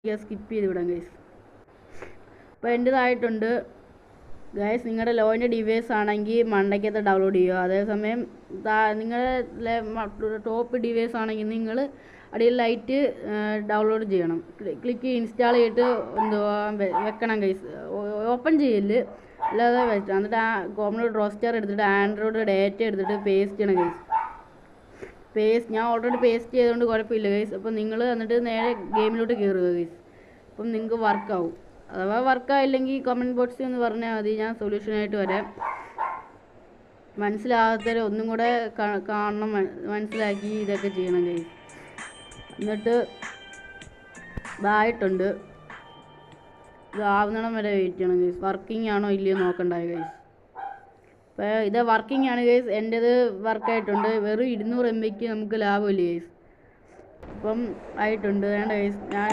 Skip ചെയ്ത് വിടാം guys. അപ്പോൾ എൻ്റേതായിട്ടുണ്ട് ഗൈസ്. നിങ്ങളുടെ ലോയിൻ്റെ ഡിവൈസ് ആണെങ്കിൽ മണ്ടയ്ക്കകത്ത് ഡൗൺലോഡ് ചെയ്യുക. അതേസമയം നിങ്ങളുടെ ടോപ്പ് ഡിവൈസ് ആണെങ്കിൽ നിങ്ങൾ അടിയിലായിട്ട് ഡൗൺലോഡ് ചെയ്യണം. ക്ലിക്ക് ഇൻസ്റ്റാൾ ചെയ്തിട്ട് വെക്കണം ഗൈസ്. ഓപ്പൺ ചെയ്യല് അല്ലാതെ വെച്ചാൽ എന്നിട്ട് ആ കോമൺ റോസ്റ്റർ എടുത്തിട്ട് ആൻഡ്രോയിഡ് ഡേറ്റ എടുത്തിട്ട് പേസ്റ്റ് ചെയ്യണം ഗൈസ്. ഞാൻ ഓൾറെഡി പേസ്റ്റ് ചെയ്തുകൊണ്ട് കുഴപ്പമില്ല ഗൈസ്. അപ്പോൾ നിങ്ങൾ എന്നിട്ട് നേരെ ഗെയിമിലോട്ട് കയറുക ഗൈസ്. അപ്പം നിങ്ങൾക്ക് വർക്കാവും. അഥവാ വർക്കായില്ലെങ്കിൽ കമൻറ്റ് ബോക്സിൽ ഒന്ന് പറഞ്ഞാൽ മതി, ഞാൻ സൊല്യൂഷനായിട്ട് വരാം. മനസ്സിലാകാത്തവരെ ഒന്നും കൂടെ കാണണം, മനസ്സിലാക്കി ഇതൊക്കെ ചെയ്യണം ഗൈസ്. എന്നിട്ട് ഇതായിട്ടുണ്ട്. ഇതാവുന്നിടം വരെ വെയിറ്റ് ചെയ്യണം ഗൈസ്. വർക്കിംഗ് ആണോ ഇല്ലയോ നോക്കണ്ടായി ഗൈസ്. അപ്പോൾ ഇത് വർക്കിംഗ് ആണ് ഗൈസ്. എൻ്റേത് വർക്കായിട്ടുണ്ട്. വെറും 200 MB നമുക്ക് ലാഭമില്ല ഗൈസ്. അപ്പം ആയിട്ടുണ്ട്. വേണ്ട ഗൈസ്. ഞാൻ